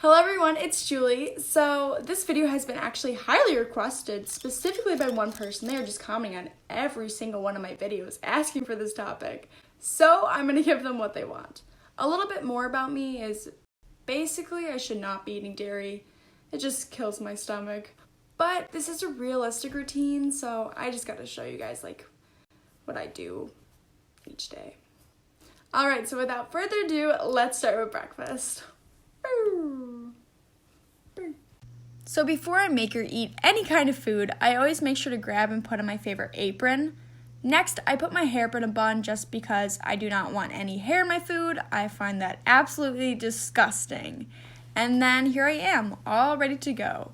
Hello everyone, it's Julie. So this video has been actually highly requested, specifically by one person. They are just commenting on every single one of my videos asking for this topic. So I'm going to give them what they want. A little bit more about me is basically I should not be eating dairy. It just kills my stomach. But this is a realistic routine, so I just got to show you guys like what I do each day. Alright, so without further ado, let's start with breakfast. So before I make or eat any kind of food, I always make sure to grab and put on my favorite apron. Next, I put my hair up in a bun just because I do not want any hair in my food. I find that absolutely disgusting. And then here I am, all ready to go.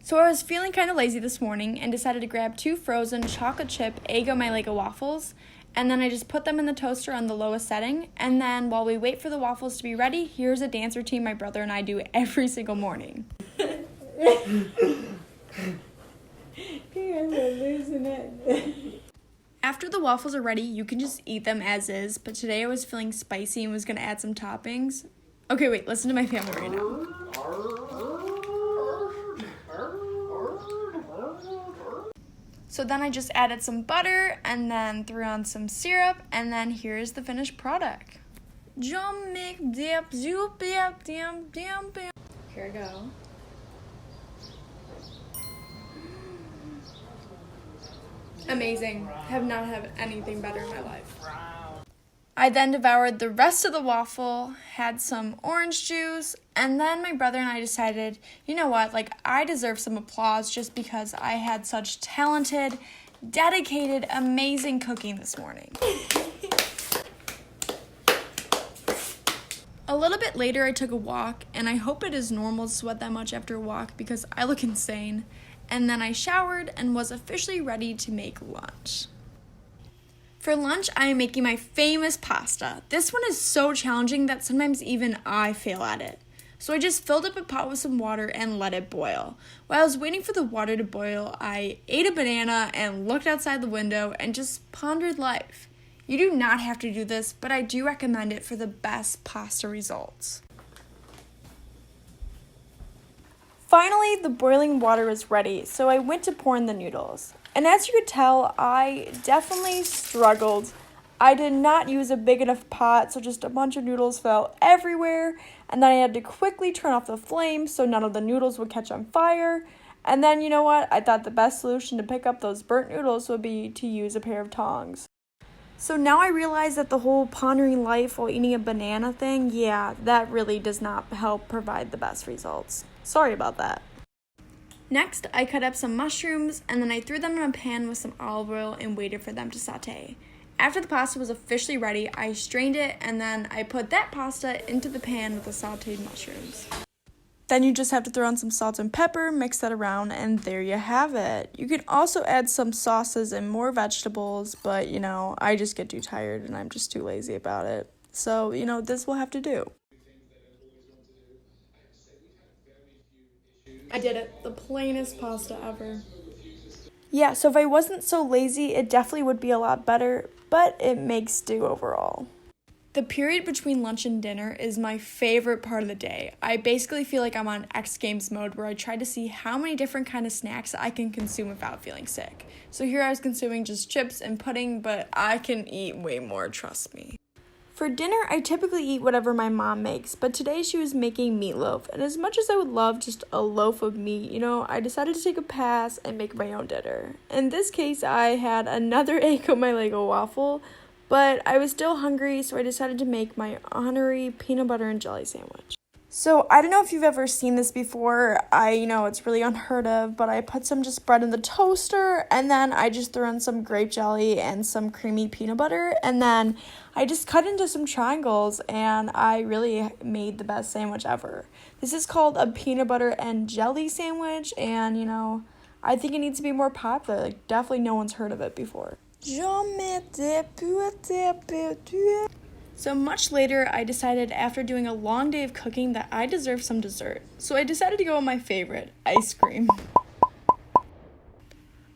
So I was feeling kind of lazy this morning and decided to grab 2 frozen chocolate chip eggo my Leggo waffles, and then I just put them in the toaster on the lowest setting. And then while we wait for the waffles to be ready, here's a dance routine my brother and I do every single morning. Losing it. After the waffles are ready, you can just eat them as is, but today I was feeling spicy and was going to add some toppings. Okay, wait, listen to my family right now. So then I just added some butter and then threw on some syrup, and then here's the finished product. Here I go. Amazing. Have not had anything better in my life. I then devoured the rest of the waffle, had some orange juice, and then my brother and I decided, you know what, I deserve some applause just because I had such talented, dedicated, amazing cooking this morning. A little bit later, I took a walk, and I hope it is normal to sweat that much after a walk because I look insane. And then I showered and was officially ready to make lunch. For lunch, I am making my famous pasta. This one is so challenging that sometimes even I fail at it. So I just filled up a pot with some water and let it boil. While I was waiting for the water to boil, I ate a banana and looked outside the window and just pondered life. You do not have to do this, but I do recommend it for the best pasta results. Finally, the boiling water was ready, so I went to pour in the noodles. And as you could tell, I definitely struggled. I did not use a big enough pot, so just a bunch of noodles fell everywhere. And then I had to quickly turn off the flame so none of the noodles would catch on fire. And then, you know what? I thought the best solution to pick up those burnt noodles would be to use a pair of tongs. So now I realize that the whole pondering life while eating a banana thing, yeah, that really does not help provide the best results. Sorry about that. Next, I cut up some mushrooms, and then I threw them in a pan with some olive oil and waited for them to saute. After the pasta was officially ready, I strained it, and then I put that pasta into the pan with the sauteed mushrooms. Then you just have to throw on some salt and pepper, mix that around, and there you have it. You can also add some sauces and more vegetables, but, I just get too tired and I'm just too lazy about it. So, this will have to do. I did it. The plainest pasta ever. Yeah, so if I wasn't so lazy, it definitely would be a lot better, but it makes do overall. The period between lunch and dinner is my favorite part of the day. I basically feel like I'm on X Games mode where I try to see how many different kind of snacks I can consume without feeling sick. So here I was consuming just chips and pudding, but I can eat way more, trust me. For dinner, I typically eat whatever my mom makes, but today she was making meatloaf, and as much as I would love just a loaf of meat, I decided to take a pass and make my own dinner. In this case, I had another eggo my Leggo waffle, but I was still hungry, so I decided to make my honorary peanut butter and jelly sandwich. So I don't know if you've ever seen this before. It's really unheard of, but I put some just bread in the toaster, and then I just threw in some grape jelly and some creamy peanut butter, and then I just cut into some triangles, and I really made the best sandwich ever. This is called a peanut butter and jelly sandwich, and, I think it needs to be more popular. Definitely no one's heard of it before. So much later, I decided after doing a long day of cooking that I deserve some dessert. So I decided to go with my favorite, ice cream.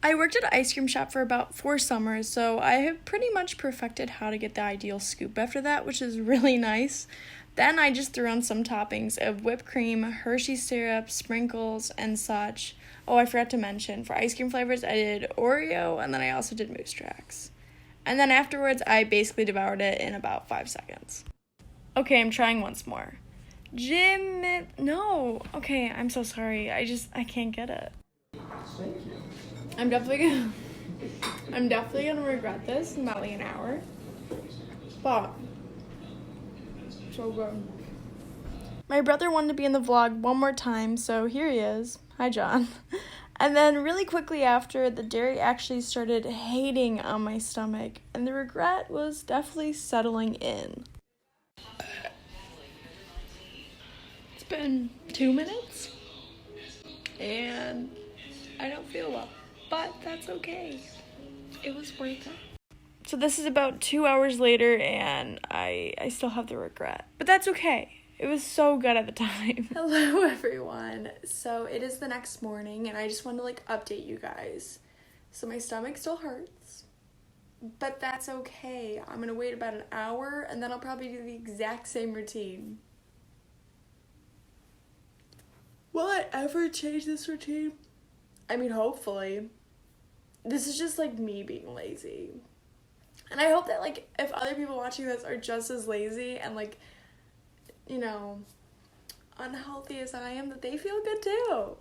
I worked at an ice cream shop for about 4 summers, so I have pretty much perfected how to get the ideal scoop after that, which is really nice. Then I just threw on some toppings of whipped cream, Hershey syrup, sprinkles, and such. Oh, I forgot to mention, for ice cream flavors, I did Oreo, and then I also did Moose Tracks. And then afterwards, I basically devoured it in about 5 seconds. Okay, I'm trying once more. No. Okay, I'm so sorry. I can't get it. Thank you. I'm definitely gonna regret this in about like an hour. But so good. My brother wanted to be in the vlog one more time, so here he is. Hi, John. And then really quickly after, the dairy actually started hating on my stomach, and the regret was definitely settling in. It's been 2 minutes, and I don't feel well, but that's okay. It was worth it. So this is about 2 hours later, and I still have the regret, but that's okay. It was so good at the time. Hello, everyone. So it is the next morning, and I just wanted to update you guys. So my stomach still hurts, but that's okay. I'm gonna wait about an hour, and then I'll probably do the exact same routine. Will I ever change this routine? I mean, hopefully. This is just me being lazy. And I hope that if other people watching this are just as lazy and unhealthy as I am, that they feel good too.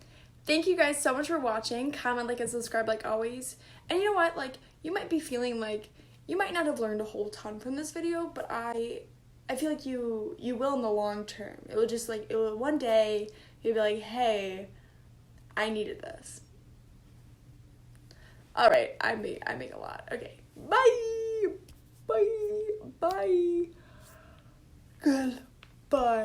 Thank you guys so much for watching. Comment, and subscribe like always. And you know what? You might be feeling you might not have learned a whole ton from this video, but I feel like you will in the long term. It will just it will one day you'll be like, hey, I needed this. All right, I make a lot. Okay, bye, bye, bye. Goodbye.